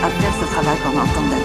à faire ce travail pendant tant d'années.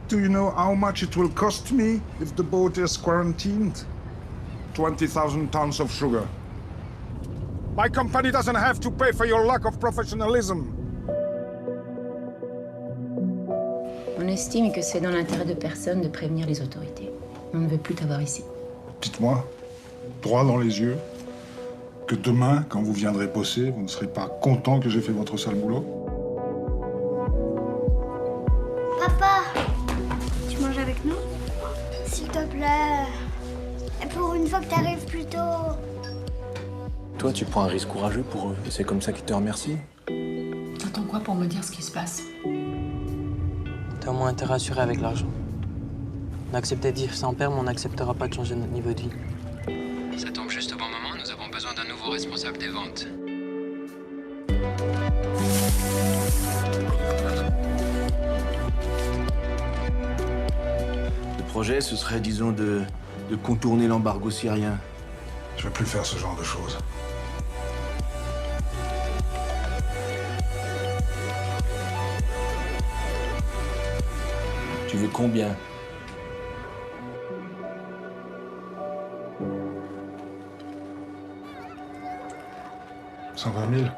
Do you know how much it will cost me if the boat is quarantined? 20,000 tons of sugar. My company doesn't have to pay for your lack of professionalism. On estime que c'est dans l'intérêt de personne de prévenir les autorités. On ne veut plus t'avoir ici. Dites-moi, droit dans les yeux, que demain, quand vous viendrez bosser, vous ne serez pas content que j'ai fait votre sale boulot? Papa, tu manges avec nous? S'il te plaît. Et pour une fois que t'arrives plus tôt. Toi, tu prends un risque courageux pour eux. C'est comme ça qu'ils te remercient. T'attends quoi pour me dire ce qui se passe? T'as au moins intérêt à assurer avec l'argent. On a accepté de dire sans père, mais on n'acceptera pas de changer notre niveau de vie. Ça tombe juste au bon moment, nous avons besoin d'un nouveau responsable des ventes. Le projet, ce serait, disons, de contourner l'embargo syrien. Je ne vais plus faire ce genre de choses. Tu veux combien? 120 000.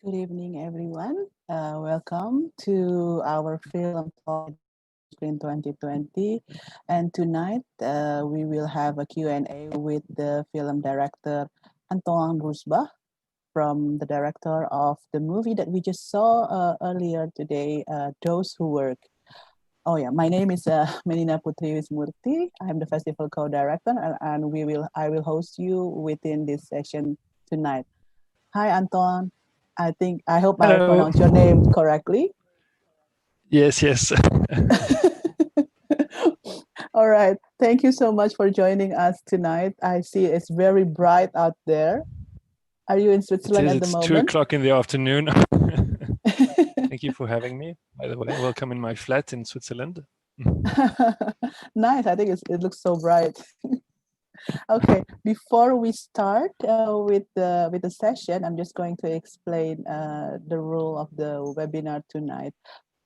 Good evening, everyone. Welcome to our film talk Screen 2020. And tonight we will have a Q&A with the film director Antoine Russbach, from the director of the movie that we just saw earlier today, Those Who Work. Oh yeah, my name is Melina Putri Wismurti. I'm the festival co-director, and I will host you within this session tonight. Hi, Antoine. I hope I Hello. pronounced your name correctly. Yes. All right. Thank you so much for joining us tonight. I see it's very bright out there. Are you in Switzerland at the moment? It's 2 o'clock in the afternoon. Thank you for having me, by the way. Welcome in my flat in Switzerland. Nice. I think it looks so bright. Okay, before we start with the session, I'm just going to explain the rule of the webinar tonight.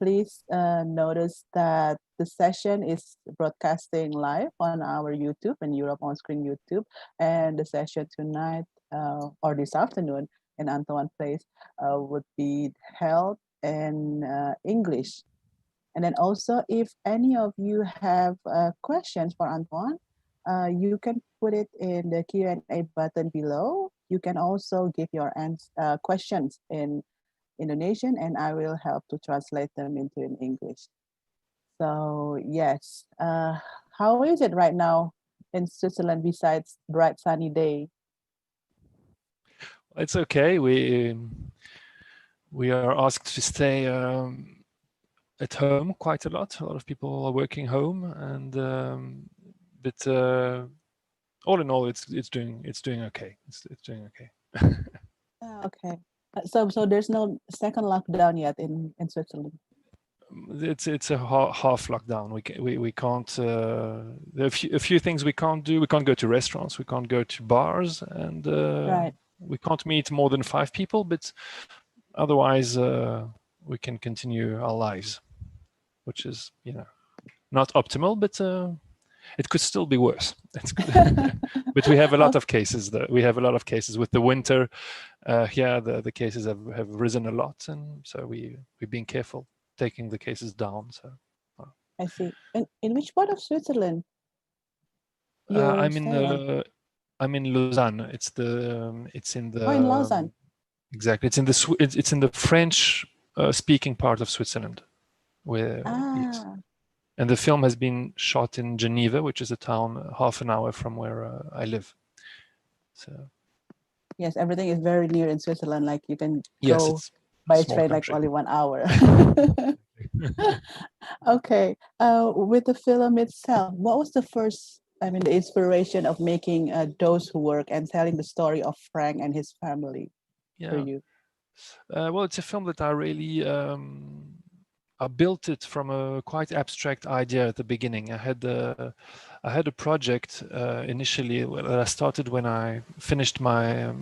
Please notice that the session is broadcasting live on our YouTube and Europe On Screen YouTube, and the session tonight or this afternoon in Antoine Place would be held in English. And then also, if any of you have questions for Antoine, you can put it in the Q&A button below. You can also give your questions in Indonesian, and I will help to translate them into in English. So yes, how is it right now in Switzerland besides bright sunny day? It's okay. We are asked to stay at home quite a lot. A lot of people are working home, and but all in all, it's doing okay. It's doing okay. Okay. So there's no second lockdown yet in Switzerland. It's a half lockdown. We can't. There are a few things we can't do. We can't go to restaurants. We can't go to bars, and Right. we can't meet more than 5 people. But otherwise, we can continue our lives, which is not optimal, but it could still be worse. That's good. But we have a lot of cases. We have a lot of cases with the winter. Here, the cases have risen a lot, and so we've been careful taking the cases down. So I see. And in which part of Switzerland? I'm in Lausanne. It's in the in Lausanne. Exactly. It's in the French speaking part of Switzerland, where and the film has been shot in Geneva, which is a town half an hour from where I live. So yes, everything is very near in Switzerland. Like you can yes, go by train like only 1 hour. Okay. With the film itself, what was the inspiration of making Those Who Work and telling the story of Frank and his family for you? Well, it's a film that I really I built it from a quite abstract idea at the beginning. I had a project initially that I started when I finished my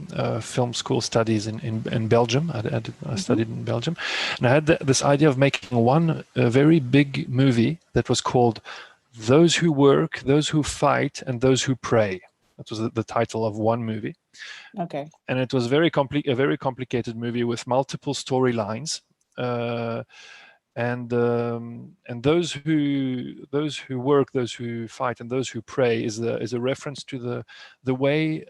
film school studies in Belgium. I studied in Belgium, and I had this idea of making one very big movie that was called "Those Who Work, Those Who Fight, and Those Who Pray." That was the title of one movie. Okay. And it was a very complicated movie with multiple storylines. And those who work, those who fight, and those who pray is a reference to the way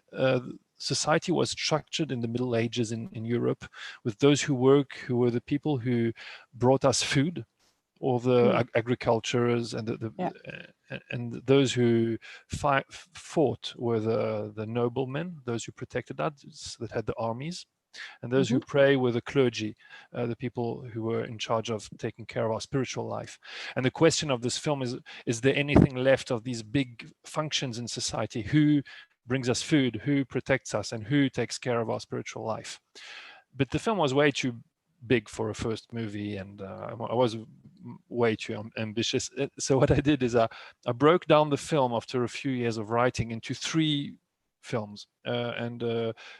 society was structured in the Middle Ages in Europe, with those who work, who were the people who brought us food, or the agricultures, and and those who fought were the noblemen, those who protected us, that had the armies. And those who pray were the clergy, the people who were in charge of taking care of our spiritual life. And the question of this film is there anything left of these big functions in society? Who brings us food? Who protects us? And who takes care of our spiritual life? But the film was way too big for a first movie, and I was way too ambitious. So what I did is I broke down the film after a few years of writing into 3 films, and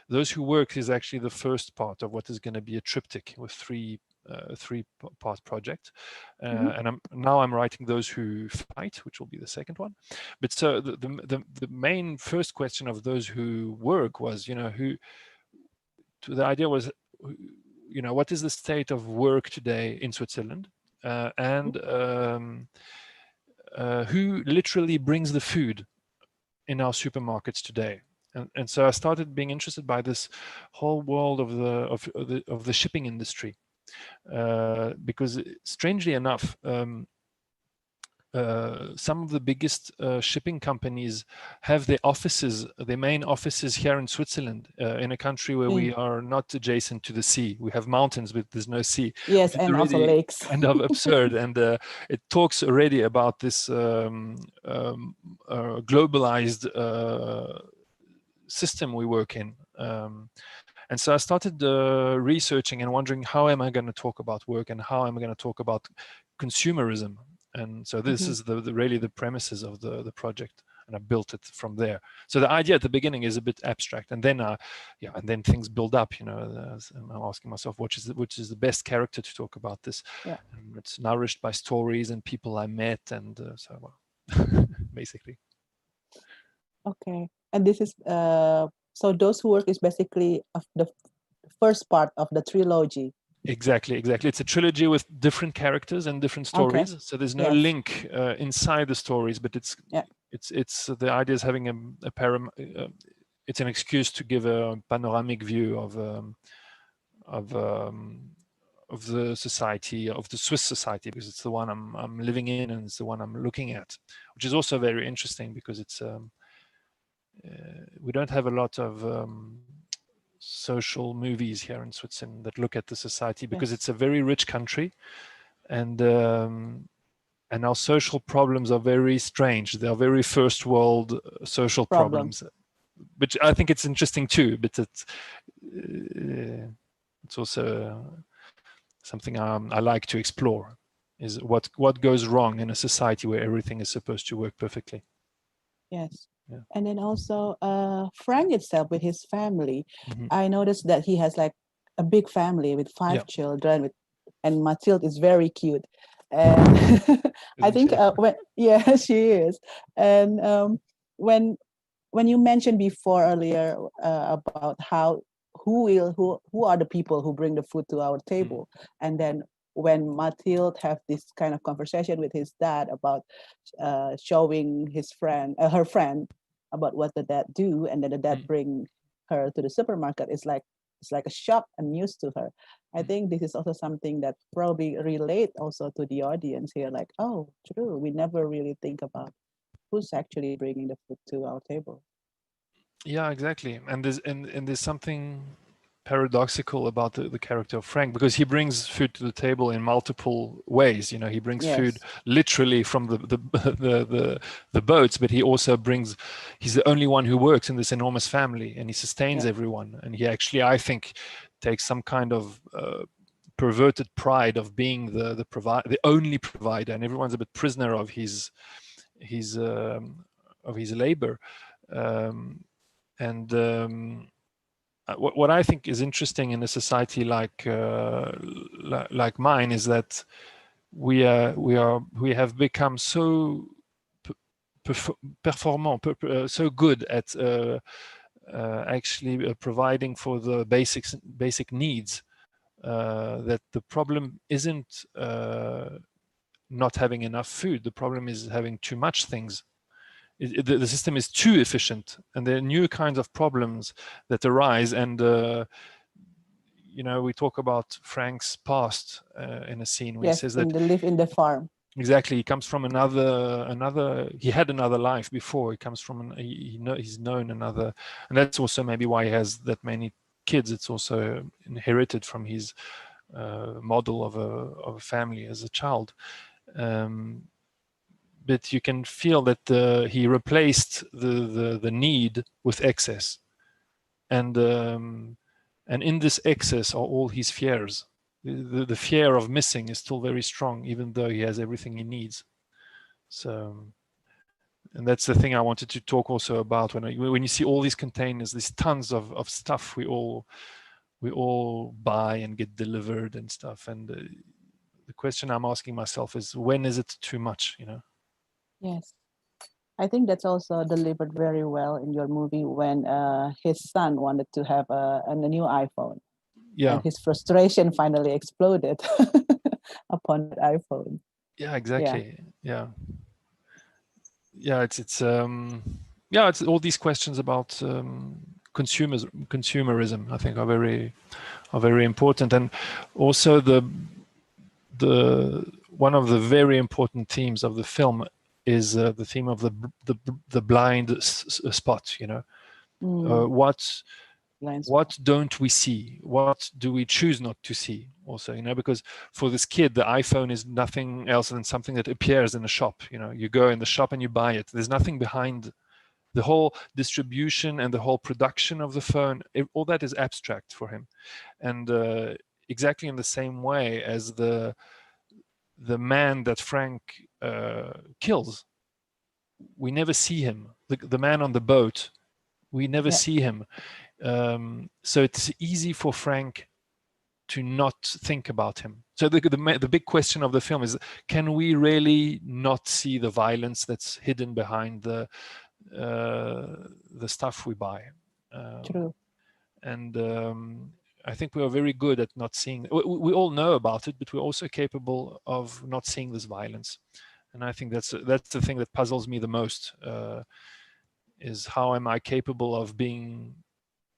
Those Who Work is actually the first part of what is going to be a triptych with 3-part project, and I'm writing Those Who Fight, which will be the second one. But so the main first question of Those Who Work was, the idea was, what is the state of work today in Switzerland, and who literally brings the food in our supermarkets today. And so I started being interested by this whole world of the shipping industry, because strangely enough, some of the biggest shipping companies have their main offices here in Switzerland, in a country where we are not adjacent to the sea. We have mountains, but there's no sea. Yes, and also lakes. Kind of absurd, and it talks already about this globalized system we work in. And so I started researching and wondering, how am I going to talk about work, and how am I going to talk about consumerism? And so this is really the premises of the project, and I built it from there. So the idea at the beginning is a bit abstract, and then and then things build up. And I'm asking myself, which is the best character to talk about this? Yeah. And it's nourished by stories and people I met, and so basically. Okay, and this is so those who work is basically of the first part of the trilogy. Exactly. It's a trilogy with different characters and different stories. Okay. So there's no link inside the stories, but it's the idea is having it's an excuse to give a panoramic view of the society, of the Swiss society, because it's the one I'm living in, and it's the one I'm looking at, which is also very interesting because it's we don't have a lot of social movies here in Switzerland that look at the society, because it's a very rich country, and our social problems are very strange. They are very first world social problems, which I think it's interesting too. But it's also something I like to explore, is what goes wrong in a society where everything is supposed to work perfectly. Yes. Yeah. And then also Frank itself with his family, I noticed that he has like a big family with 5 children, and Mathilde is very cute, and I think she is. And when you mentioned before earlier about who are the people who bring the food to our table, and then when Mathilde have this kind of conversation with his dad about showing her friend about what the dad do, and then the dad bring her to the supermarket, it's like a shock and news to her. I think this is also something that probably relate also to the audience here, like, oh, true, we never really think about who's actually bringing the food to our table. Yeah, exactly. And there's something paradoxical about the character of Frank, because he brings food to the table in multiple ways. He brings food literally from the boats, but he also he's the only one who works in this enormous family, and he sustains everyone. And he actually, I think, takes some kind of perverted pride of being the only provider, and everyone's a bit prisoner of his labor. What I think is interesting in a society like mine is that we have become so performant, so good at actually providing for the basic needs, that the problem isn't not having enough food. The problem is having too much things. The system is too efficient, and there are new kinds of problems that arise. And we talk about Frank's past in a scene where he says that live in the farm. Exactly, he comes from another. He had another life before. He comes from he's known another, and that's also maybe why he has that many kids. It's also inherited from his model of a family as a child. But you can feel that he replaced the need with excess, and in this excess are all his fears. The fear of missing is still very strong, even though he has everything he needs. So, and that's the thing I wanted to talk also about when you see all these containers, these tons of stuff we all buy and get delivered and stuff. And the question I'm asking myself is, when is it too much? Yes, I think that's also delivered very well in your movie when his son wanted to have a new iPhone. Yeah. And his frustration finally exploded upon that iPhone. Yeah, exactly. Yeah. yeah, it's all these questions about consumerism. I think are very important, and also the one of the very important themes of the film is the theme of the blind spot. You know, what don't we see? What do we choose not to see? Also, you know, because for this kid, the iPhone is nothing else than something that appears in a shop. You know, you go in the shop and you buy it. There's nothing behind the whole distribution and the whole production of the phone. All that is abstract for him, and exactly in the same way as the man that Frank kills, we never see him. The man on the boat, we never see him. So it's easy for Frank to not think about him. So the big question of the film is, can we really not see the violence that's hidden behind the stuff we buy? True. And I think we are very good at not seeing. We all know about it, but we're also capable of not seeing this violence. And I think that's the thing that puzzles me the most. Is how am I capable of being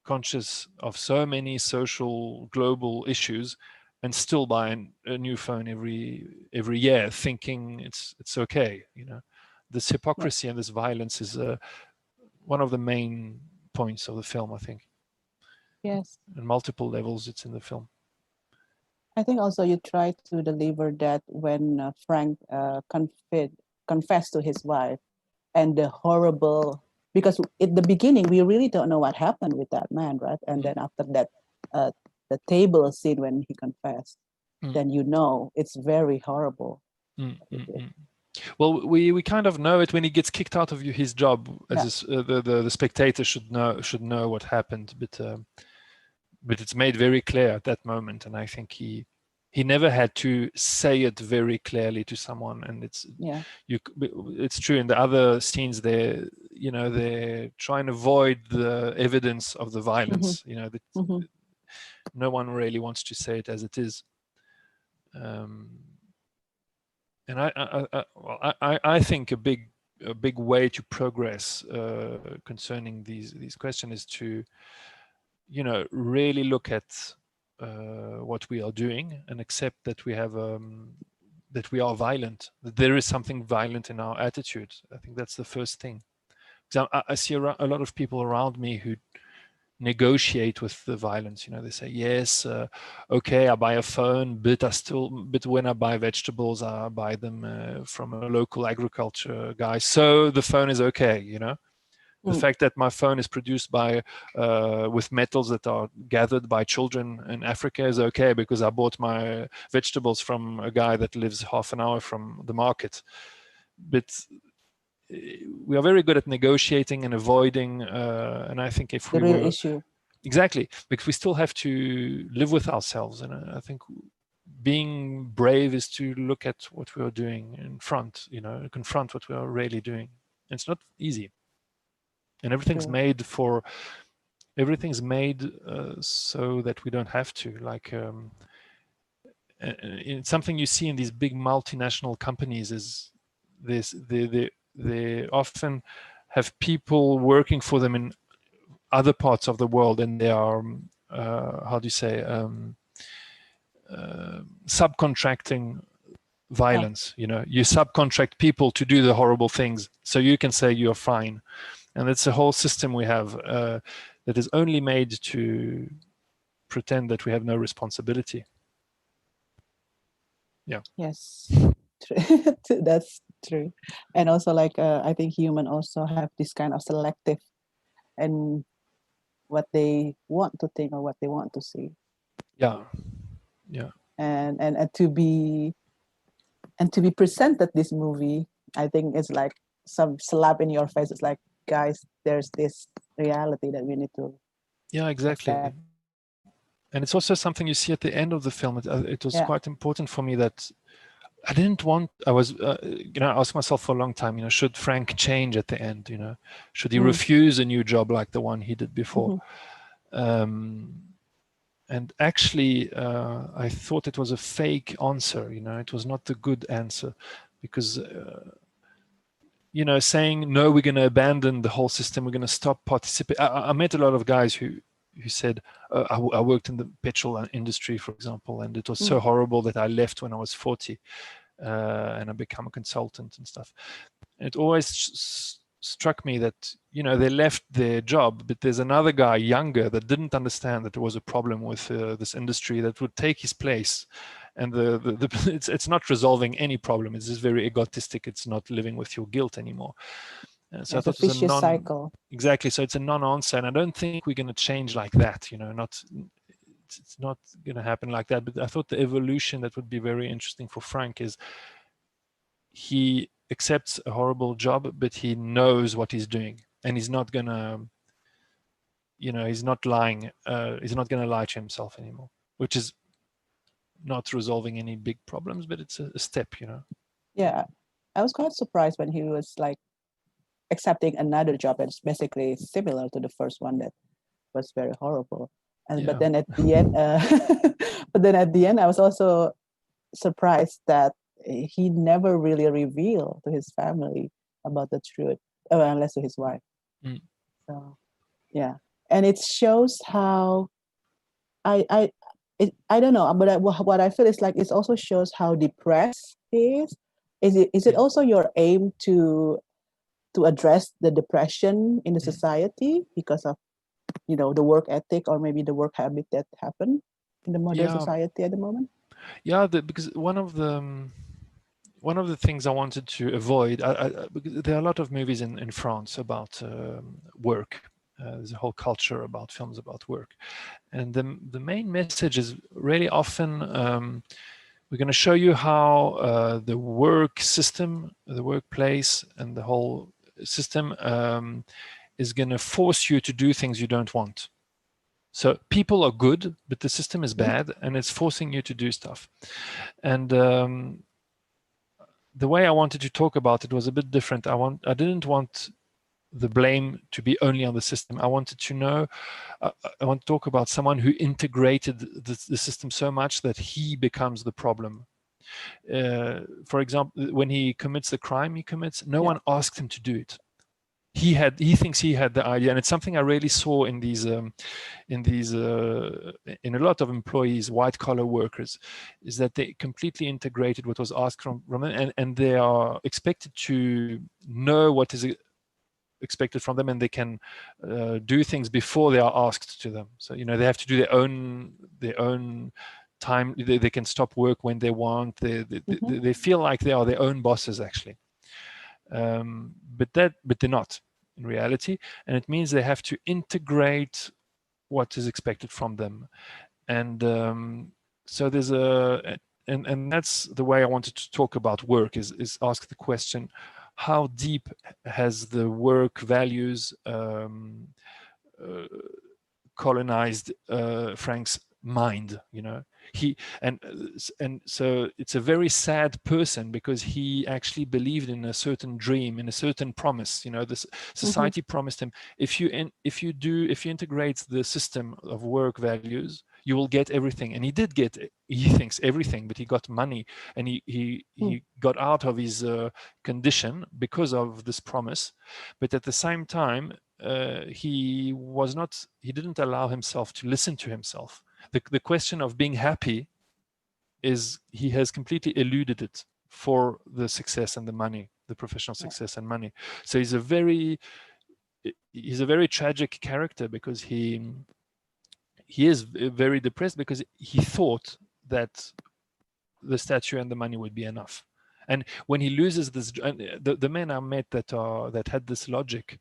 conscious of so many social global issues and still buy a new phone every year, thinking it's okay? You know, this hypocrisy and this violence is one of the main points of the film, I think. Yes. On multiple levels, it's in the film. I think also you try to deliver that when Frank confessed to his wife, and the horrible, because at the beginning we really don't know what happened with that man, right? And then after that, the table scene when he confessed, then you know it's very horrible. Well, we kind of know it when he gets kicked out of his job. As the spectator should know what happened, but it's made very clear at that moment, and I think he never had to say it very clearly to someone. And it's true in the other scenes there, you know, they're trying to avoid the evidence of the violence. You know, that no one really wants to say it as it is. And I think a big way to progress concerning these questions is to, you know, really look at what we are doing and accept that we have that we are violent, that there is something violent in our attitude. I think that's the first thing. Because I see a lot of people around me who negotiate with the violence. You know, they say, yes, okay, I buy a phone, but when I buy vegetables, I buy them from a local agriculture guy, so the phone is okay. You know, the fact that my phone is produced by with metals that are gathered by children in Africa is okay because I bought my vegetables from a guy that lives half an hour from the market. But we are very good at negotiating and avoiding, and I think if the real issue, exactly, because we still have to live with ourselves, and I think being brave is to look at what we are doing in front, you know, confront what we are really doing. It's not easy, and everything's made so that we don't have to. Like it's something you see in these big multinational companies is this: they often have people working for them in other parts of the world, and they are how do you say, subcontracting violence. You know, you subcontract people to do the horrible things so you can say you're fine. And it's a whole system we have that is only made to pretend that we have no responsibility. Yeah. Yes, that's true. And also, like, I think human also have this kind of selective and what they want to think or what they want to see. Yeah. And to be presented this movie, I think it's like some slap in your face. It's like, guys, there's this reality that we need to. Yeah, exactly. accept. And it's also something you see at the end of the film. It was quite important for me that I didn't want. I was, you know, I asked myself for a long time. You know, should Frank change at the end? You know, should he refuse a new job like the one he did before? And actually, I thought it was a fake answer. You know, it was not the good answer, because you know, saying, no, we're going to abandon the whole system. We're going to stop participating. I met a lot of guys who said, I worked in the petrol industry, for example, and it was so horrible that I left when I was 40 and I became a consultant and stuff. And it always struck me that, you know, they left their job, but there's another guy younger that didn't understand that there was a problem with this industry that would take his place. And it's not resolving any problem. It's just very egotistic. It's not living with your guilt anymore. So I thought it's a vicious cycle. Exactly. So it's a non-answer, and I don't think we're going to change like that. You know, it's not going to happen like that. But I thought the evolution that would be very interesting for Frank is he accepts a horrible job, but he knows what he's doing, and he's not going to, you know, he's not lying. He's not going to lie to himself anymore, which is not resolving any big problems, but it's a step, you know. Yeah, I was quite surprised when he was like accepting another job that's basically similar to the first one that was very horrible. And but then at the end, I was also surprised that he never really revealed to his family about the truth, unless to his wife. So yeah, and it shows how I don't know, but what I feel is like it also shows how depressed he is. Is it also your aim to address the depression in the society because of, you know, the work ethic or maybe the work habit that happen in the modern society at the moment? Yeah, because one of the things I wanted to avoid, because there are a lot of movies in France about work. There's a whole culture about films about work, and the main message is really often we're going to show you how the work system, the workplace, and the whole system is going to force you to do things you don't want. So people are good, but the system is bad, and it's forcing you to do stuff. And the way I wanted to talk about it was a bit different. I didn't want the blame to be only on the system. I wanted to know, I want to talk about someone who integrated the system so much that he becomes the problem. For example, when he commits the crime he commits, no one asked him to do it. He thinks he had the idea, and it's something I really saw in a lot of employees, white collar workers, is that they completely integrated what was asked from them, and they are expected to know what is expected from them, and they can do things before they are asked to them. So, you know, they have to do their own time. They can stop work when they want. They feel like they are their own bosses, actually. But they're not in reality, and it means they have to integrate what is expected from them. And so there's and that's the way I wanted to talk about work, is ask the question, how deep has the work values colonized Frank's mind, you know? And so it's a very sad person, because he actually believed in a certain dream, in a certain promise. You know, this society promised him, if you integrate the system of work values, you will get everything. And he did get, he thinks, everything, but he got money, and he got out of his condition because of this promise. But at the same time, he didn't allow himself to listen to himself. The question of being happy he has completely eluded it for the success and the money, the professional success and money. So he's a very tragic character, because he is very depressed, because he thought that the statue and the money would be enough. And when he loses this, the men I met that had this logic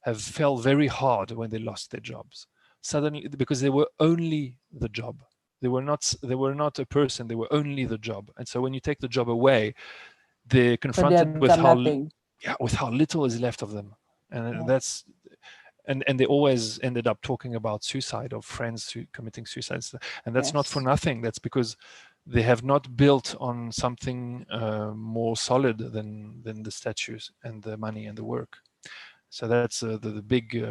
have fell very hard when they lost their jobs suddenly, because they were only the job. They were not a person. They were only the job. And so when you take the job away, they're confronted with how little is left of them. And that's and they always ended up talking about suicide, of friends committing suicides. And that's not for nothing. That's because they have not built on something more solid than the statues and the money and the work. So that's the big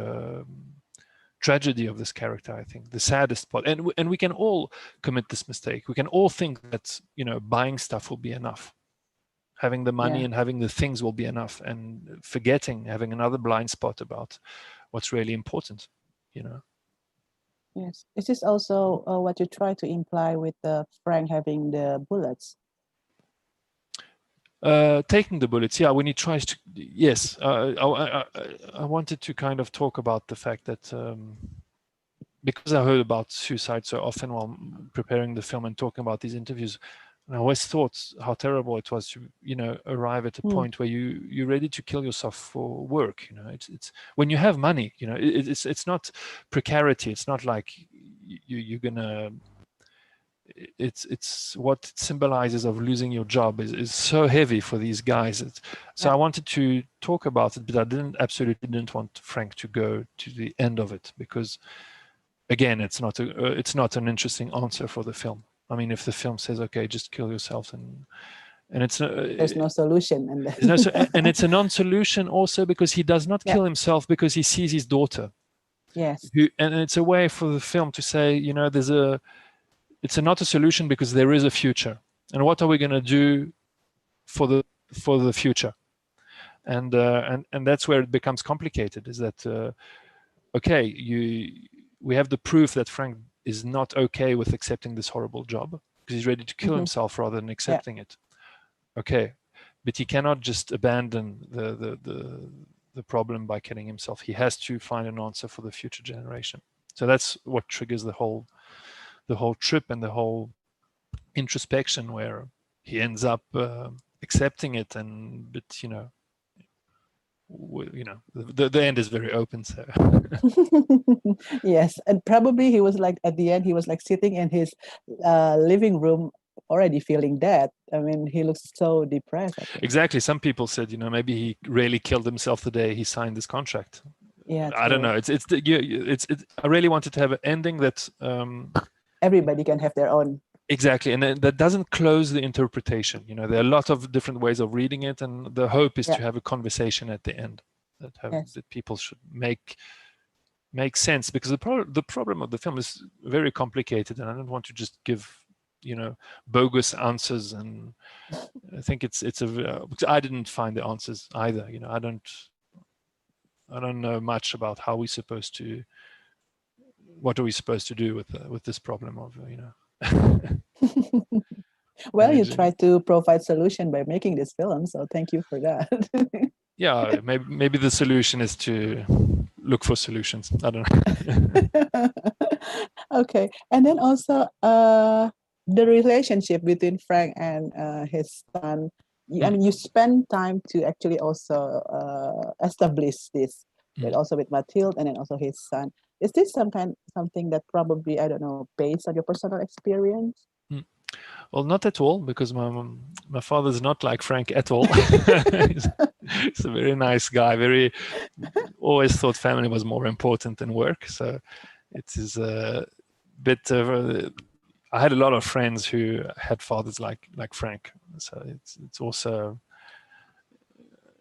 tragedy of this character, I think, the saddest part. And we can all commit this mistake. We can all think that, you know, buying stuff will be enough, Having the money Yeah. and having the things will be enough, and forgetting, having another blind spot about what's really important, you know. Yes. Is this also what you try to imply with Frank having the bullets? Taking the bullets, yeah, when he tries to, yes. I wanted to kind of talk about the fact that because I heard about suicide so often while preparing the film and talking about these interviews, and I always thought how terrible it was to, you know, arrive at a point where you're ready to kill yourself for work. You know, it's when you have money. You know, it's not precarity. It's not like you're gonna. It's what it symbolizes of losing your job is so heavy for these guys. So I wanted to talk about it, but I absolutely didn't want Frank to go to the end of it, because again, it's not an interesting answer for the film. I mean, if the film says, okay, just kill yourself, and it's there's no solution, and and it's a non-solution also because he does not kill himself because he sees his daughter. Yes. And it's a way for the film to say, you know, it's not a solution because there is a future, and what are we going to do for the future? And that's where it becomes complicated. Is that okay? We have the proof that Frank is not okay with accepting this horrible job because he's ready to kill himself rather than accepting it. Okay, but he cannot just abandon the problem by killing himself. He has to find an answer for the future generation. So that's what triggers the whole trip and the whole introspection, where he ends up accepting it, but you know, the end is very open. So yes, and probably he was like at the end he was like sitting in his living room already feeling dead. I mean, he looks so depressed. Exactly. Some people said, you know, maybe he really killed himself the day he signed this contract. Yeah, I don't know. I really wanted to have an ending that everybody can have their own. Exactly, and that doesn't close the interpretation. You know, there are a lot of different ways of reading it, and the hope is to have a conversation at the end that people should make sense, because the problem of the film is very complicated, and I don't want to just give, you know, bogus answers. And I think it's because I didn't find the answers either. You know, I don't know much about how we're supposed to. What are we supposed to do with this problem of, you know? Well, you try to provide solution by making this film, so thank you for that. Yeah, maybe the solution is to look for solutions. I don't know. Okay, and then also the relationship between Frank and his son. I mean, you spend time to actually also establish this, but also with Mathilde and then also his son. Is this something that probably, I don't know, based on your personal experience? Well, not at all, because my father's not like Frank at all. he's a very nice guy. Always thought family was more important than work. So it is a bit of I had a lot of friends who had fathers like Frank. So it's also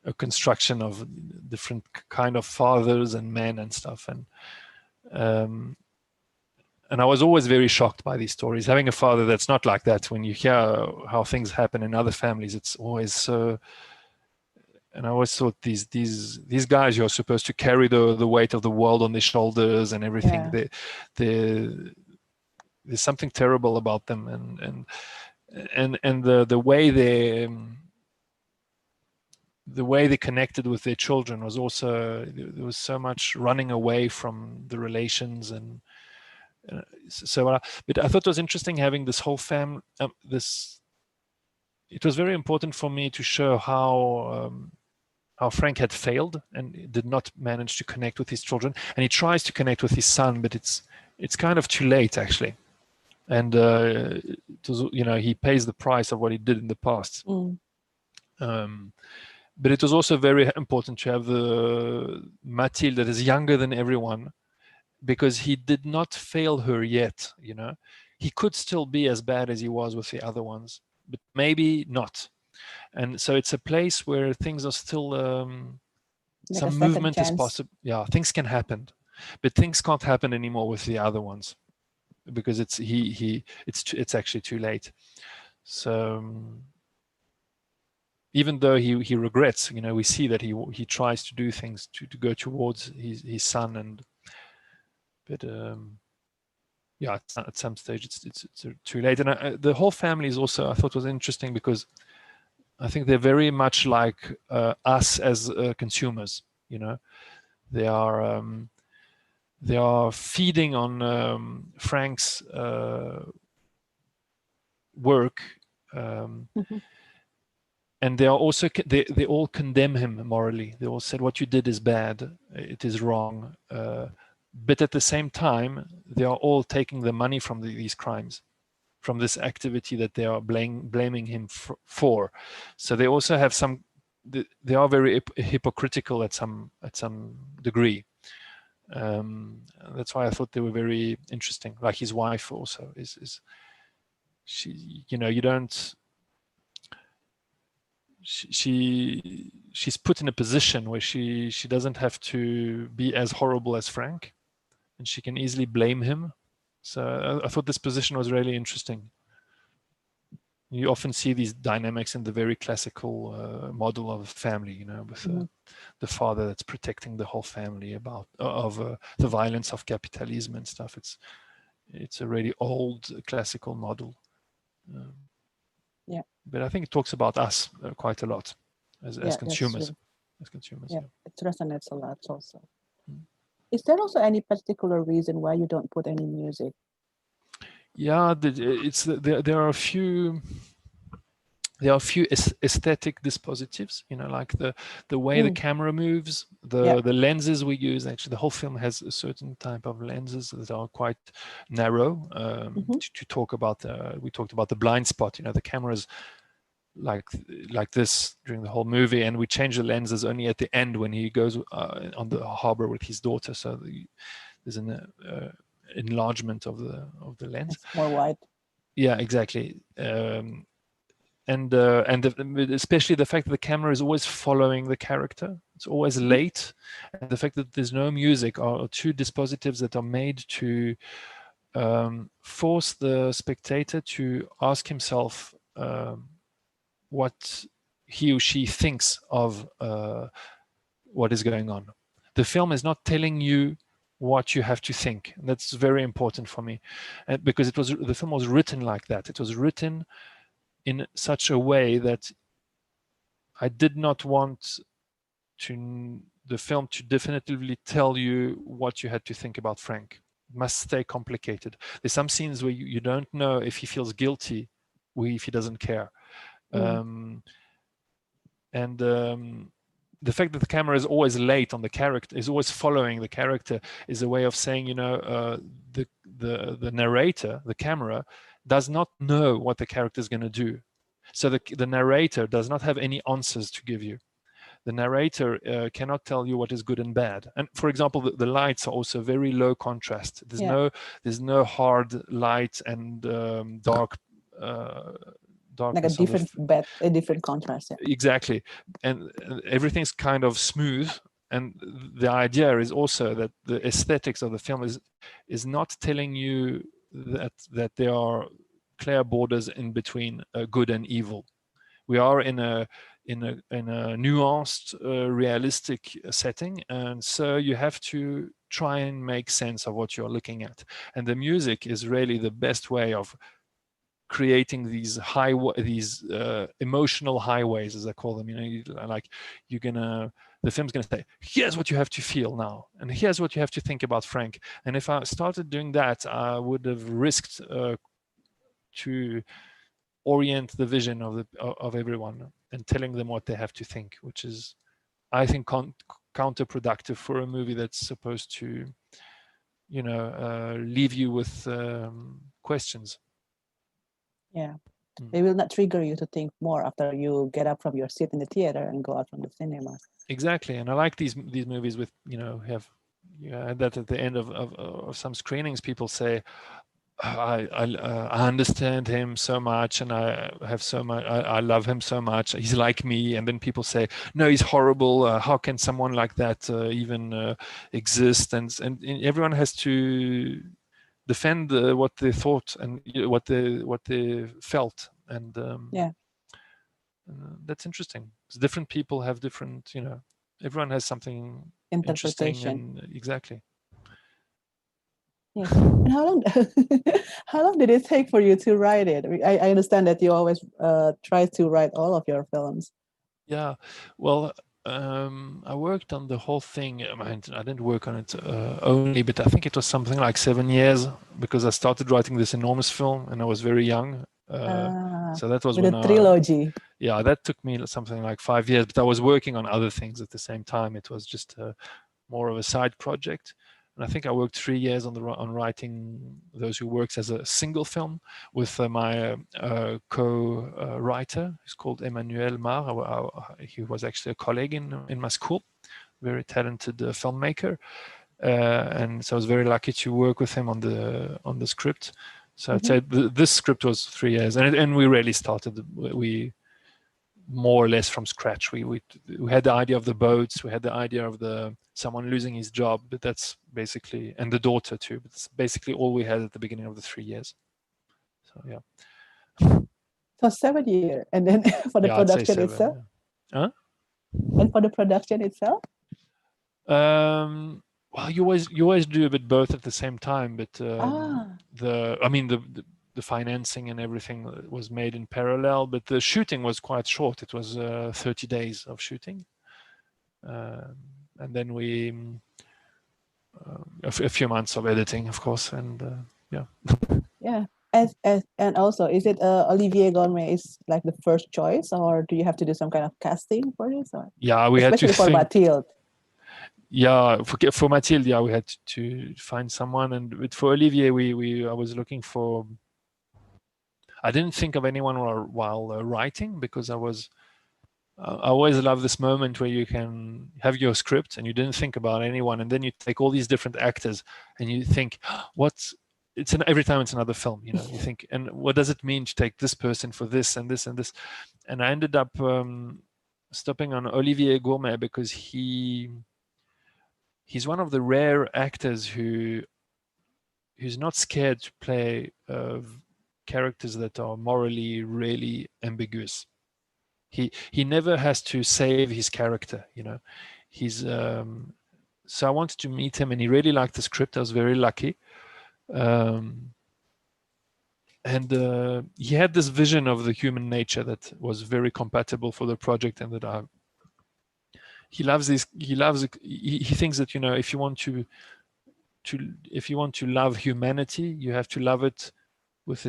a construction of different kind of fathers and men and stuff. And I was always very shocked by these stories. Having a father that's not like that, when you hear how things happen in other families, it's always so. And I always thought these guys who are supposed to carry the weight of the world on their shoulders and everything, there's something terrible about them, and the way they connected with their children was also, there was so much running away from the relations. And but I thought it was interesting having this whole family. It was very important for me to show how Frank had failed and did not manage to connect with his children, and he tries to connect with his son, but it's kind of too late actually. And it was, you know, he pays the price of what he did in the past. But it was also very important to have the Mathilde that is younger than everyone, because he did not fail her yet. You know, he could still be as bad as he was with the other ones, but maybe not. And so it's a place where things are still some movement is possible. Yeah, things can happen, but things can't happen anymore with the other ones, because it's actually too late. So even though he regrets, we see that he tries to do things to go towards his son, but yeah, at some stage it's too late. And the whole family is also, I thought, was interesting, because I think they're very much like us as consumers. They are feeding on Frank's work, and they are also they all condemn him morally. They all said, what you did is bad, it is wrong, but at the same time they are all taking the money from these crimes, from this activity that they are blaming him for. So they also have they are very hypocritical at some degree. That's why I thought they were very interesting. Like his wife also is she, you don't, she's put in a position where she doesn't have to be as horrible as Frank, and she can easily blame him. So I thought this position was really interesting. You often see these dynamics in the very classical model of family, with the father that's protecting the whole family of the violence of capitalism and stuff. It's a really old classical model. Yeah. But I think it talks about us quite a lot as consumers. As consumers. Yeah, it resonates a lot also. Is there also any particular reason why you don't put any music? Yeah, there are a few aesthetic dispositives, like the way the camera moves, the lenses we use. Actually, the whole film has a certain type of lenses that are quite narrow. To talk about, we talked about the blind spot. The camera's like this during the whole movie, and we change the lenses only at the end when he goes on the harbor with his daughter. So there's an enlargement of the lens. It's more wide. Yeah, exactly. And especially the fact that the camera is always following the character. It's always late, and the fact that there's no music are two dispositives that are made to force the spectator to ask himself what he or she thinks of what is going on. The film is not telling you what you have to think. And that's very important for me, because the film was written like that. It was written in such a way that I did not want the film to definitively tell you what you had to think about Frank. It must stay complicated. There's some scenes where you don't know if he feels guilty or if he doesn't care. The fact that the camera is always late on the character, is always following the character, is a way of saying, the narrator, the camera, does not know what the character is going to do. So the narrator does not have any answers to give you. The narrator cannot tell you what is good and bad. And for example, the lights are also very low contrast. There's no hard light and dark. Like a different contrast. Yeah. Exactly, and everything's kind of smooth. And the idea is also that the aesthetics of the film is not telling you that there are clear borders in between good and evil. We are in a nuanced, realistic setting, and so you have to try and make sense of what you're looking at. And the music is really the best way of creating these emotional highways, as I call them. The film's gonna say, here's what you have to feel now, and here's what you have to think about Frank. And if I started doing that, I would have risked to orient the vision of everyone and telling them what they have to think, which is, I think, counterproductive for a movie that's supposed to, leave you with questions. Yeah, they will not trigger you to think more after you get up from your seat in the theater and go out from the cinema. Exactly, and I like these movies with that at the end of some screenings, people say, I understand him so much, and I love him so much. He's like me. And then people say, no, he's horrible. How can someone like that even exist? And everyone has to defend what they thought and what they felt. And That's interesting. 'Cause different people have different, you know, everyone has something interesting Interpretation. and exactly. Yes. And how long how long did it take for you to write it? I understand that you always try to write all of your films. Yeah, well, I worked on the whole thing. I mean, I didn't work on it only, but I think it was something like 7 years because I started writing this enormous film and I was very young. So that was with when a trilogy. yeah, that took me something like 5 years, but I was working on other things at the same time. It was just more of a side project. And I think I worked 3 years on writing Those Who Works as a single film with my co-writer, who's called Emmanuel Mar. He was actually a colleague in my school, very talented filmmaker. And so I was very lucky to work with him on the script. So I'd say this script was 3 years, and we really started. We more or less from scratch. We had the idea of the boats, we had the idea of someone losing his job, but that's basically, and the daughter too. But it's basically all we had at the beginning of the 3 years. So yeah. So 7 years, and then for the production itself. Yeah. Huh? And for the production itself. Well, you always do a bit both at the same time, but the financing and everything was made in parallel, but the shooting was quite short. It was 30 days of shooting, and then we a few months of editing, of course, and yeah. Yeah. And also, is it Olivier Gourmet is like the first choice, or do you have to do some kind of casting for this? Or yeah, we especially had to for Mathilde. Yeah, for Mathilde, yeah, we had to find someone, and for Olivier, I was looking for. I didn't think of anyone while writing because I always love this moment where you can have your script and you didn't think about anyone, and then you take all these different actors and you think, every time it's another film, you know, you think, and what does it mean to take this person for this and this and this, and I ended up stopping on Olivier Gourmet because he's one of the rare actors who's not scared to play characters that are morally really ambiguous. He never has to save his character, you know. He's so I wanted to meet him, and he really liked the script. I was very lucky, and he had this vision of the human nature that was very compatible for the project, and that he loves this. He thinks that, you know, if you want to love humanity, you have to love it with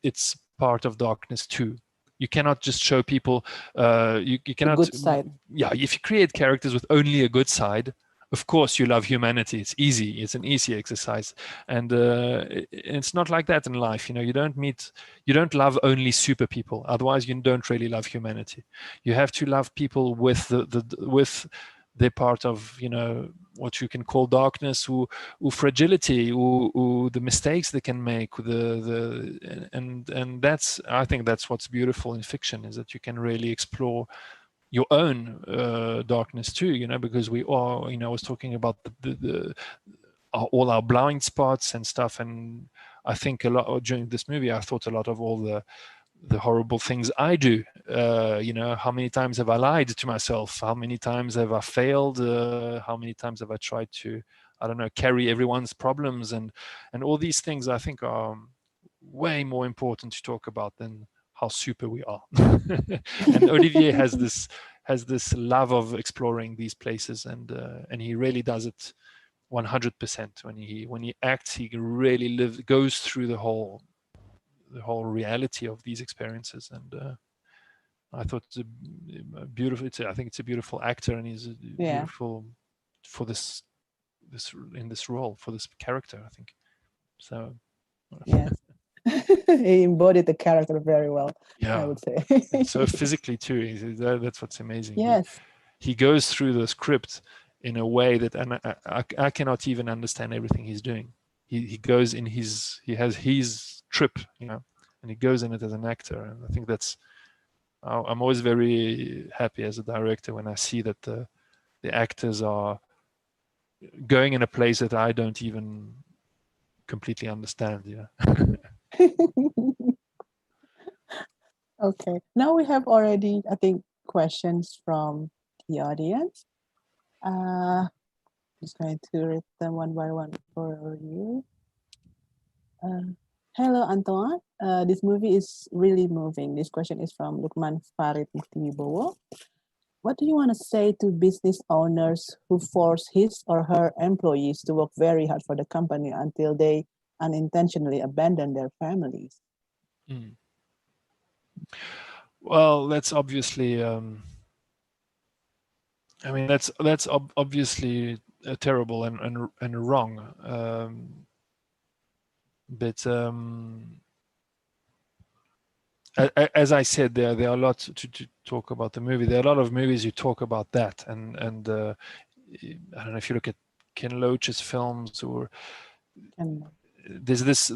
its part of darkness too. You cannot just show people you cannot, the good side. Yeah, if you create characters with only a good side, of course you love humanity. It's easy, it's an easy exercise, and it's not like that in life. You know, you don't love only super people, otherwise you don't really love humanity. You have to love people with with their part of, you know, what you can call darkness, or fragility, or the mistakes they can make, and that's, I think that's what's beautiful in fiction, is that you can really explore your own darkness too, you know, because we are, you know, I was talking about all our blind spots and stuff, and I think a lot during this movie I thought a lot of all the horrible things I do. You know, how many times have I lied to myself? How many times have I failed? How many times have I tried to, I don't know, carry everyone's problems, and all these things I think are way more important to talk about than how super we are. And Olivier has this love of exploring these places, and he really does it 100%. When he acts, he really goes through the whole reality of these experiences, and I thought it's a beautiful. I think it's a beautiful actor, and he's beautiful for this in this role, for this character, I think. So yes. He embodied the character very well. Yeah, I would say. So physically too, that's what's amazing. Yes. He goes through the script in a way that, and I cannot even understand everything he's doing. He goes in he has his trip, you know, and he goes in it as an actor, and I think that's. I'm always very happy as a director when I see that the actors are going in a place that I don't even completely understand. Yeah. Okay. Now we have already, I think, questions from the audience. Just going to read them one by one for you. Hello, Antoine. This movie is really moving. This question is from Lukman Farid Muktiwibowo. What do you want to say to business owners who force his or her employees to work very hard for the company until they unintentionally abandon their families? Well, that's obviously, I mean, that's obviously terrible and wrong. But as I said, there are a lot to talk about the movie. There are a lot of movies you talk about that, and I don't know if you look at Ken Loach's films, or there's this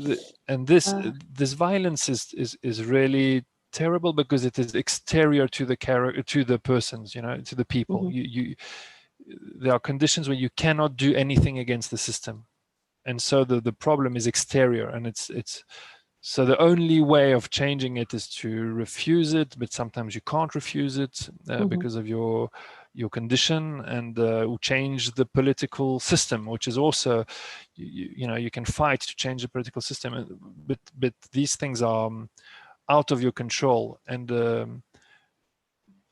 this violence is really terrible because it is exterior to the character, to the persons, you know, to the people. You there are conditions where you cannot do anything against the system, and so the problem is exterior, and it's so the only way of changing it is to refuse it, but sometimes you can't refuse it because of your condition, and change the political system, which is also, you know, you can fight to change the political system, but these things are out of your control. And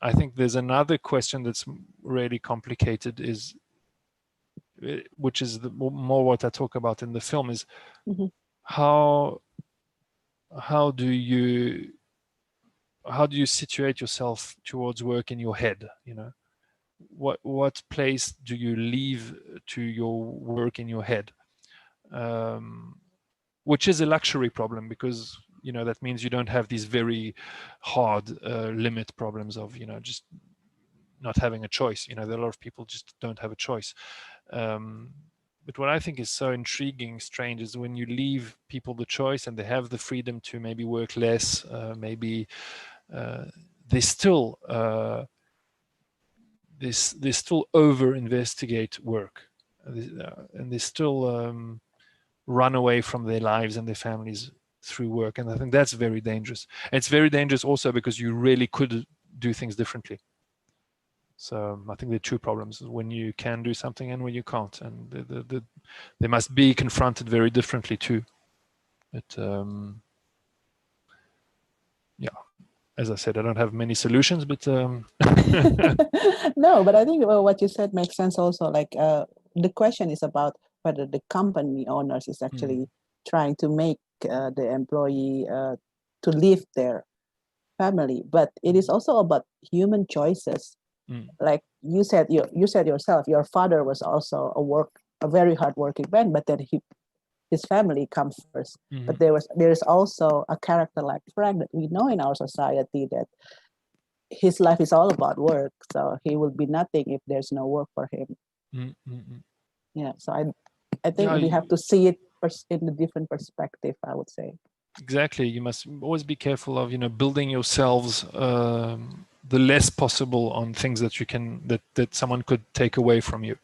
I think there's another question that's really complicated, is which is more what I talk about in the film, is how do you situate yourself towards work in your head? You know, what place do you leave to your work in your head? Which is a luxury problem, because, you know, that means you don't have these very hard limit problems of, you know, just not having a choice. You know, there are a lot of people just don't have a choice. But what I think is so intriguing, strange, is when you leave people the choice and they have the freedom to maybe work less, maybe they still over investigate work, and they still run away from their lives and their families through work. And I think that's very dangerous. And it's very dangerous also because you really could do things differently. So I think there are two problems: when you can do something and when you can't, and they must be confronted very differently too. But yeah, as I said, I don't have many solutions, but no, but I think what you said makes sense also. Like the question is about whether the company owners is actually trying to make the employee to leave their family, but it is also about human choices. Like you said yourself, your father was also a very hardworking man, but then his family comes first. But there is also a character like Frank that we know in our society, that his life is all about work, so he will be nothing if there's no work for him. Yeah, so I think we have to see it in a different perspective, I would say. Exactly. You must always be careful of, you know, building yourselves the less possible on things that you can that someone could take away from you.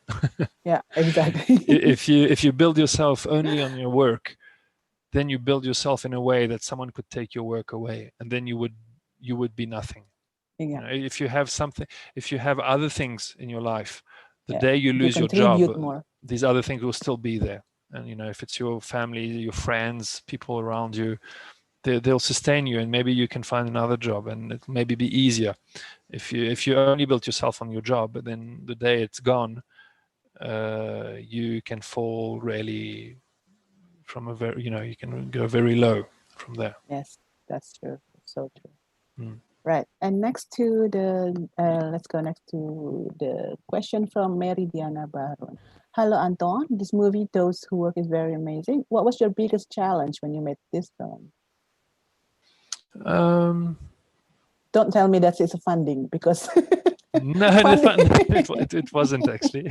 Yeah, exactly. If you build yourself only on your work, then you build yourself in a way that someone could take your work away, and then you would be nothing. Yeah. You know, if you have other things in your life, the day you lose your job, these other things will still be there. And, you know, if it's your family, your friends, people around you, they'll sustain you, and maybe you can find another job, and it maybe be easier. If you only built yourself on your job, but then the day it's gone, you can fall really from a very, you know, you can go very low from there. Yes, that's true. So true. Right. And next to the let's go next to the question from Mary Diana Baron. Hello, Anton. This movie, Those Who Work, is very amazing. What was your biggest challenge when you made this film? Don't tell me that it's a funding, because no, it wasn't actually.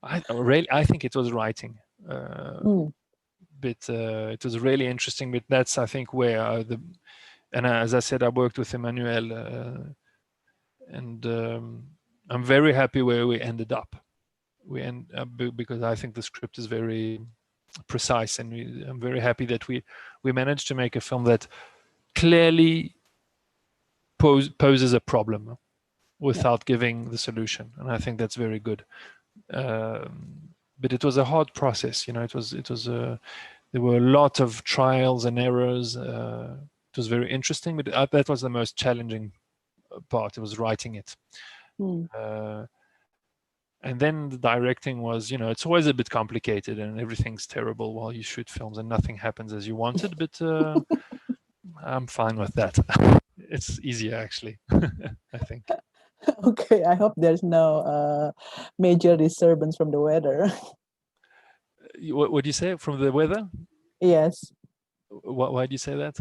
I think it was writing. But it was really interesting. But that's, I think, where as I said, I worked with Emmanuel, and I'm very happy where we ended up. We end up because I think the script is very precise, and I'm very happy that we managed to make a film that clearly poses a problem without giving the solution, and I think that's very good. But it was a hard process, you know. It was there were a lot of trials and errors. It was very interesting, but that was the most challenging part. It was writing it. And then the directing was, you know, it's always a bit complicated and everything's terrible while you shoot films and nothing happens as you wanted, but I'm fine with that. It's easier, actually, I think. Okay, I hope there's no major disturbance from the weather. What do you say? From the weather? Yes. Why do you say that?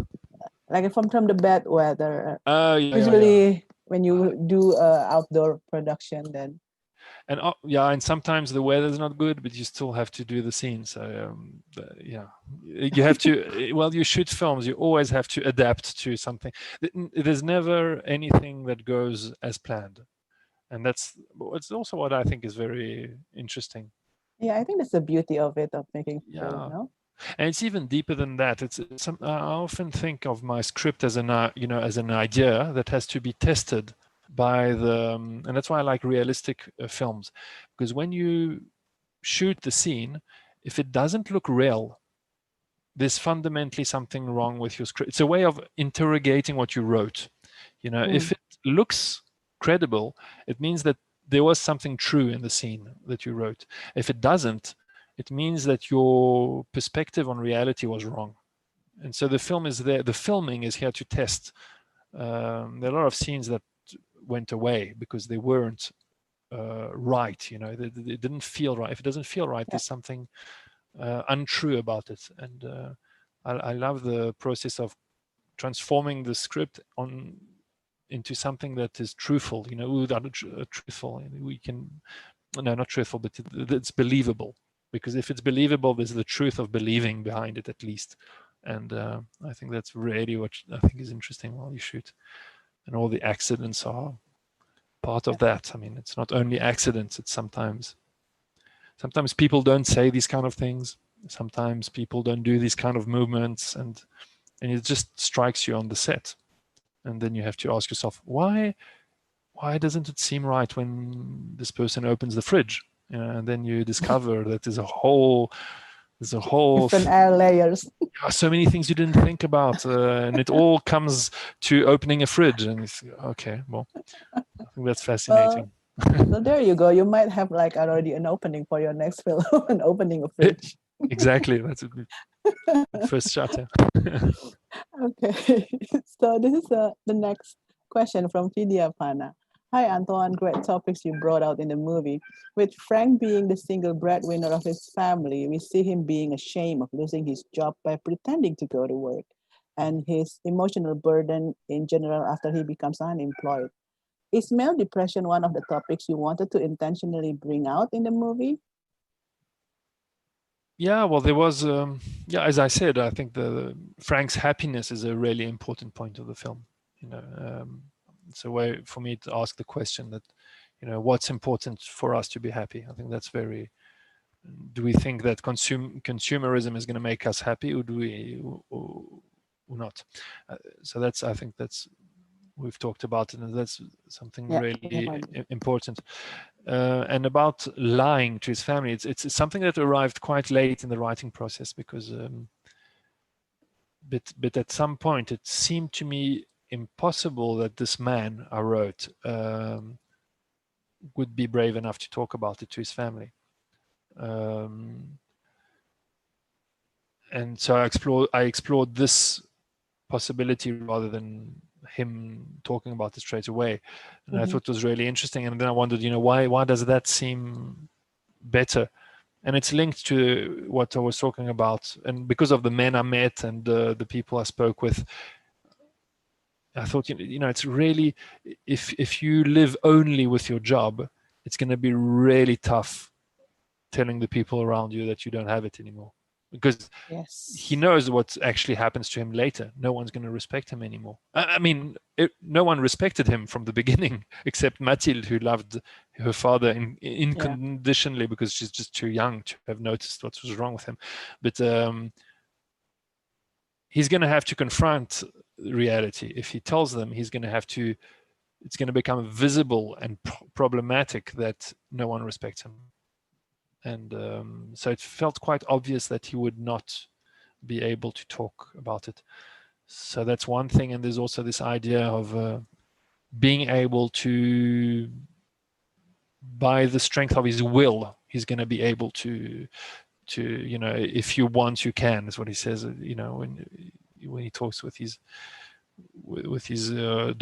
Like from the bad weather. Yeah, usually when you do outdoor production, then. And yeah, and sometimes the weather's not good, but you still have to do the scene. So yeah, you have to. Well, you shoot films, you always have to adapt to something. There's never anything that goes as planned, and it's also what I think is very interesting. Yeah, I think that's the beauty of it, of making film, no? And it's even deeper than that. I often think of my script as an idea that has to be tested by and that's why I like realistic films, because when you shoot the scene, if it doesn't look real, there's fundamentally something wrong with your script. It's a way of interrogating what you wrote. You know, if it looks credible, it means that there was something true in the scene that you wrote. If it doesn't, it means that your perspective on reality was wrong. And so the film is there. The filming is here to test. There are a lot of scenes that went away because they weren't right. You know, it didn't feel right. If it doesn't feel right, there's something untrue about it. And I love the process of transforming the script into something that is truthful. You know, truthful. We can, no, not truthful, but it's believable. Because if it's believable, there's the truth of believing behind it, at least. And I think that's really what I think is interesting while you shoot. And all the accidents are part of that. I mean, it's not only accidents, it's sometimes people don't say these kind of things. Sometimes people don't do these kind of movements, and it just strikes you on the set. And then you have to ask yourself, why doesn't it seem right when this person opens the fridge? You know, and then you discover that there's a whole different layers. So many things you didn't think about, and it all comes to opening a fridge. And it's, okay, well, I think that's fascinating. So there you go. You might have like already an opening for your next film, an opening of fridge. Exactly, that's a good first shot. Yeah. Okay, so this is the next question from Vidya Pana. Hi, Antoine. Great topics you brought out in the movie. With Frank being the single breadwinner of his family, we see him being ashamed of losing his job by pretending to go to work, and his emotional burden in general after he becomes unemployed. Is male depression one of the topics you wanted to intentionally bring out in the movie? Yeah, well, there was, as I said, I think Frank's happiness is a really important point of the film. You know, it's a way for me to ask the question that, you know, what's important for us to be happy? I think that's very. Do we think that consumerism is going to make us happy, or do we, or not? So that's, I think that's, we've talked about it, and that's something really important. And about lying to his family, it's something that arrived quite late in the writing process, because but at some point it seemed to me impossible that this man I wrote would be brave enough to talk about it to his family. And so I explored this possibility rather than him talking about it straight away. And I thought it was really interesting. And then I wondered, you know, why does that seem better? And it's linked to what I was talking about. And because of the men I met and the people I spoke with, I thought, you know, it's really, if you live only with your job, it's going to be really tough telling the people around you that you don't have it anymore, because he knows what actually happens to him later. No one's going to respect him anymore. I mean, no one respected him from the beginning except Mathilde, who loved her father unconditionally because she's just too young to have noticed what was wrong with him. But he's going to have to confront reality. If he tells them, he's going to have to, it's going to become visible and problematic that no one respects him. And so it felt quite obvious that he would not be able to talk about it. So that's one thing. And there's also this idea of being able to, by the strength of his will, he's going to be able to, you know, if you want, you can, is what he says, you know, when he talks with his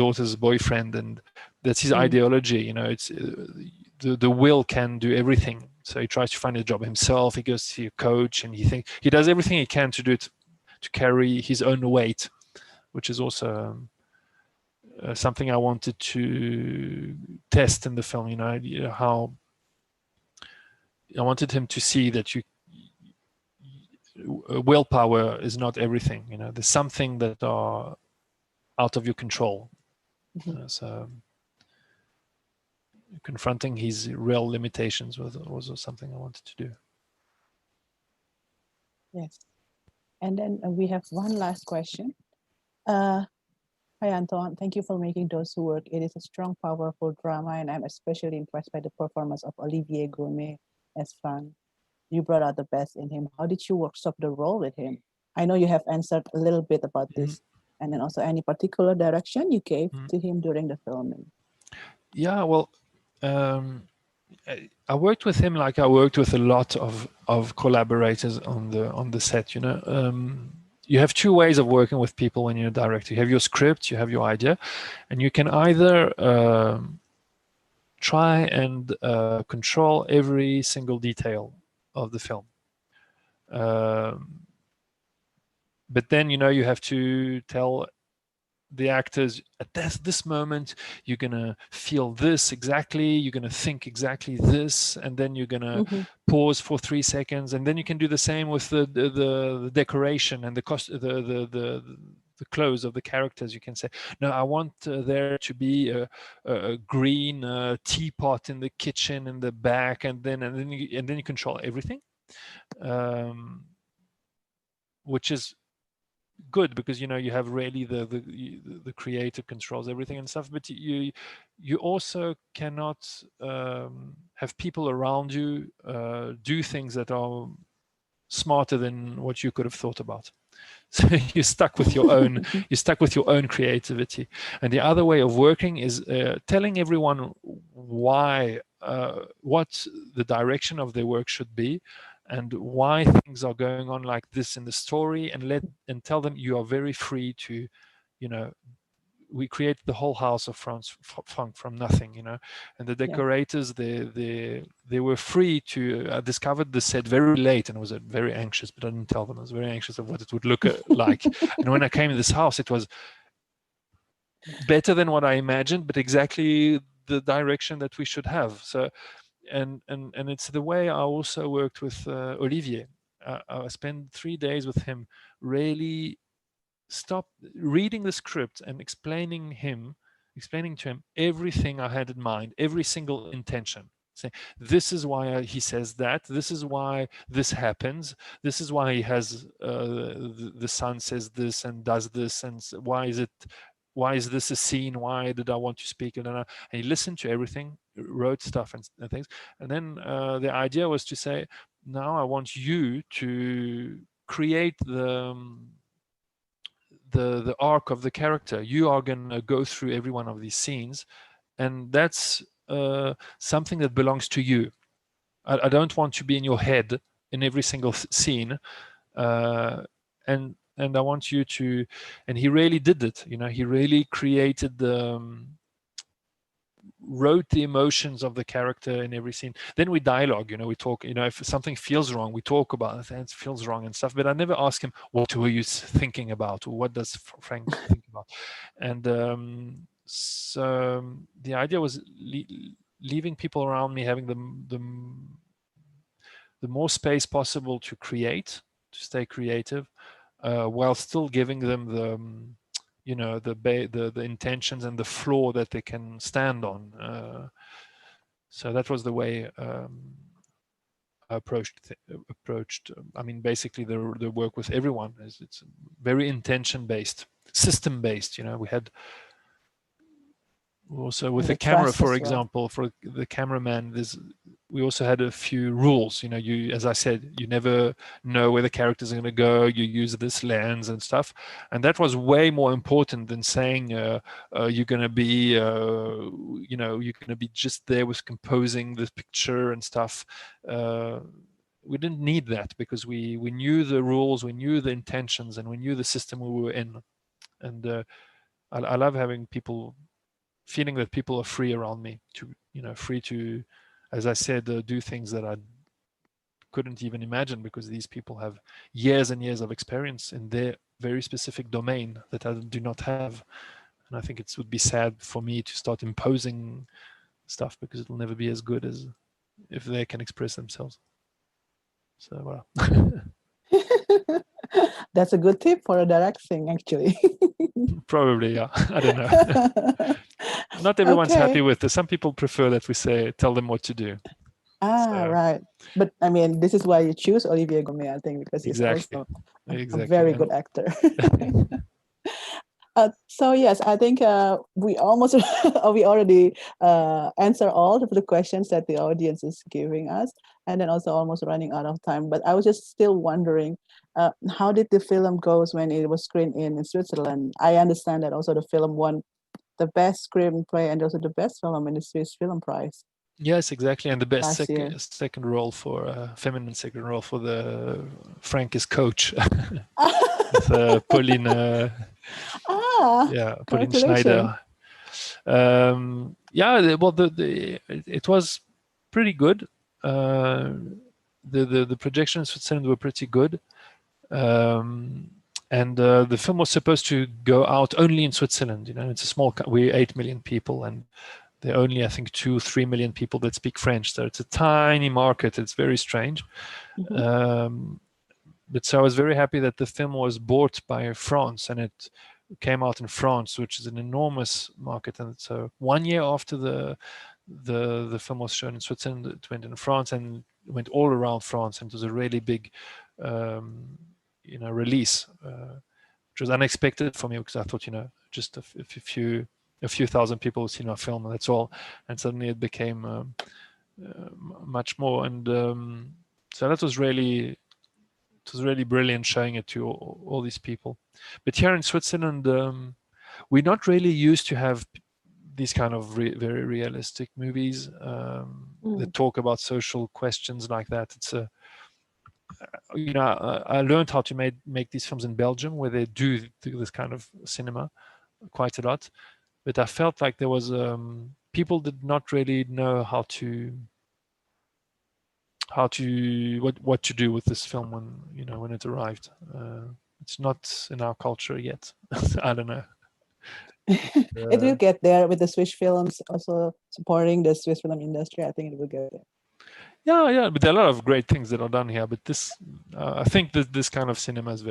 daughter's boyfriend, and that's his ideology. You know, it's the will can do everything. So he tries to find a job himself. He goes to a coach, and he does everything he can to do it, to carry his own weight, which is also something I wanted to test in the film. You know, how I wanted him to see that willpower is not everything. You know, there's something that are out of your control. So confronting his real limitations was also something I wanted to do. Yes. And then we have one last question. Hi, Antoine. Thank you for making Those Who Work. It is a strong, powerful drama, and I'm especially impressed by the performance of Olivier Gourmet as Frank. You brought out the best in him. How did you workshop the role with him? I know you have answered a little bit about this, and then also any particular direction you gave to him during the filming. Yeah, well, I worked with him like I worked with a lot of collaborators on the set. You know, you have two ways of working with people when you're a director. You have your script, you have your idea, and you can either try and control every single detail of the film. But then, you know, you have to tell the actors at this moment, you're going to feel this exactly, you're going to think exactly this, and then you're going to pause for 3 seconds. And then you can do the same with the decoration and the cost, the clothes of the characters. You can say, no, I want there to be a green teapot in the kitchen in the back, and then you control everything, which is good, because you know you have really the creator controls everything and stuff, but you also cannot have people around you do things that are smarter than what you could have thought about. So you're stuck with your own creativity. And the other way of working is telling everyone why, what the direction of their work should be, and why things are going on like this in the story, and tell them you are very free to, you know, we create the whole house of Frank from nothing, you know, and the decorators, they were free to. I discovered the set very late, and I was very anxious, but I didn't tell them. I was very anxious of what it would look like. And when I came in this house, it was better than what I imagined, but exactly the direction that we should have. So, and it's the way I also worked with Olivier. I spent 3 days with him, really stop reading the script and explaining to him everything I had in mind, every single intention. Say, this is why he says that, this is why this happens, this is why he has the son says this and does this, and why is this a scene, why did I want to speak it, and he listened to everything, wrote stuff and things. And then the idea was to say, now I want you to create the arc of the character. You are going to go through every one of these scenes, and that's something that belongs to you. I don't want to be in your head in every single scene, and I want you to. And he really did it. You know, he really created wrote the emotions of the character in every scene. Then we dialogue, you know, we talk, you know, if something feels wrong, we talk about it, and it feels wrong and stuff, but I never ask him, what were you thinking about, or what does Frank think about? And so the idea was leaving people around me having the more space possible to create, to stay creative, while still giving them the you know, the intentions and the floor that they can stand on. So that was the way I approached. I mean, basically, the work with everyone it's very intention based, system based. You know, we had also with the camera, for example, for the cameraman, we also had a few rules. You know, as I said, you never know where the characters are going to go. You use this lens and stuff, and that was way more important than saying you're going to be, you know, you're going to be just there with composing the picture and stuff. We didn't need that because we knew the rules, we knew the intentions, and we knew the system we were in. And I love having people. Feeling that people are free around me to, you know, free to, as I said, do things that I couldn't even imagine because these people have years and years of experience in their very specific domain that I do not have. And I think it would be sad for me to start imposing stuff because it'll never be as good as if they can express themselves. So, well. That's a good tip for a direct thing, actually. Probably, yeah. I don't know. Not everyone's happy with this. Some people prefer that we tell them what to do. Right. But I mean, this is why you choose Olivier Gourmet, I think, because he's also a very good actor. So yes, I think we already answer all of the questions that the audience is giving us, and then also almost running out of time. But I was just still wondering, how did the film goes when it was screened in Switzerland? I understand that also the film won the best screenplay and also the best film in the Swiss Film Prize. Yes, exactly, and the best second role for feminine second role for the Frankist coach, with Pauline. Pauline Schneider. Yeah, well, it was pretty good. The projections in Switzerland were pretty good, and the film was supposed to go out only in Switzerland. You know, it's a small. We're 8 million people, and there are only, I think, 2-3 million people that speak French. So it's a tiny market. It's very strange. Mm-hmm. But so I was very happy that the film was bought by France, and it came out in France, which is an enormous market. And so 1 year after the film was shown in Switzerland, it went in France and went all around France, and it was a really big release, which was unexpected for me because I thought, just a few thousand people have seen our film, and that's all. And suddenly it became much more, and so that was really brilliant, showing it to all these people. But here in Switzerland, we're not really used to have these kind of very realistic movies that talk about social questions like that. It's I learned how to make these films in Belgium, where they do this kind of cinema quite a lot. But I felt like there was people did not really know what to do with this film when it arrived. It's not in our culture yet. I don't know. It will get there with the Swiss films also supporting the Swiss film industry. I think it will get there. Yeah, but there are a lot of great things that are done here. But this, I think that this kind of cinema is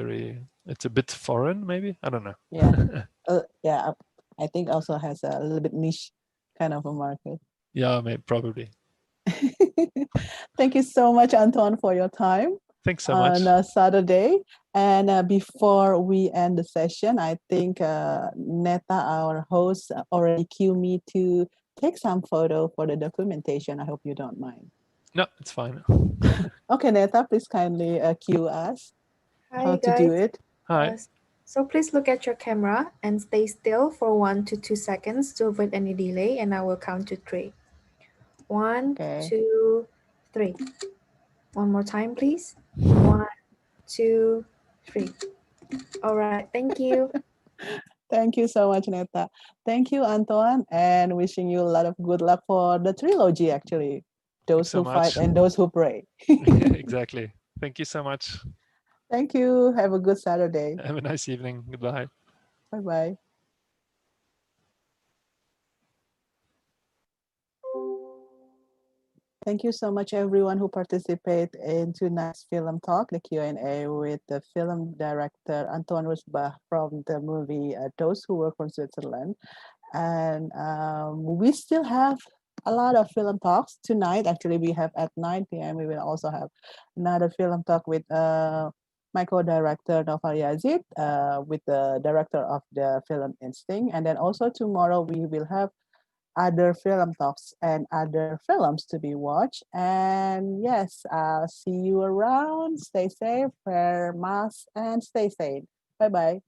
it's a bit foreign, maybe. I don't know. Yeah, I think also has a little bit niche kind of a market. Yeah, maybe, probably. Thank you so much, Antoine, for your time. Thanks so much. On Saturday. And before we end the session, I think Neta, our host, already cued me to take some photo for the documentation. I hope you don't mind. No, it's fine. Okay, Neta, please kindly cue us how to do it. Hi. So please look at your camera and stay still for 1 to 2 seconds to avoid any delay, and I will count to 3. 1, 2, 3. One more time, please. 1, 2, 3. All right, thank you. Thank you so much, Neta. Thank you, Antoine, and wishing you a lot of good luck for the trilogy, actually. Those who fight and those who pray. Exactly. Thank you so much. Thank you. Have a good Saturday. Have a nice evening. Goodbye. Bye-bye. Thank you so much, everyone who participated in tonight's film talk, the Q&A with the film director Antoine Russbach from the movie Those Who Work from Switzerland. And we still have a lot of film talks tonight. Actually, we have at 9 p.m. We will also have another film talk with my co-director Noval Yazid, with the director of the film Instinct. And then also tomorrow we will have other film talks and other films to be watched. And yes, I'll see you around. Stay safe, wear masks, and stay sane. Bye-bye.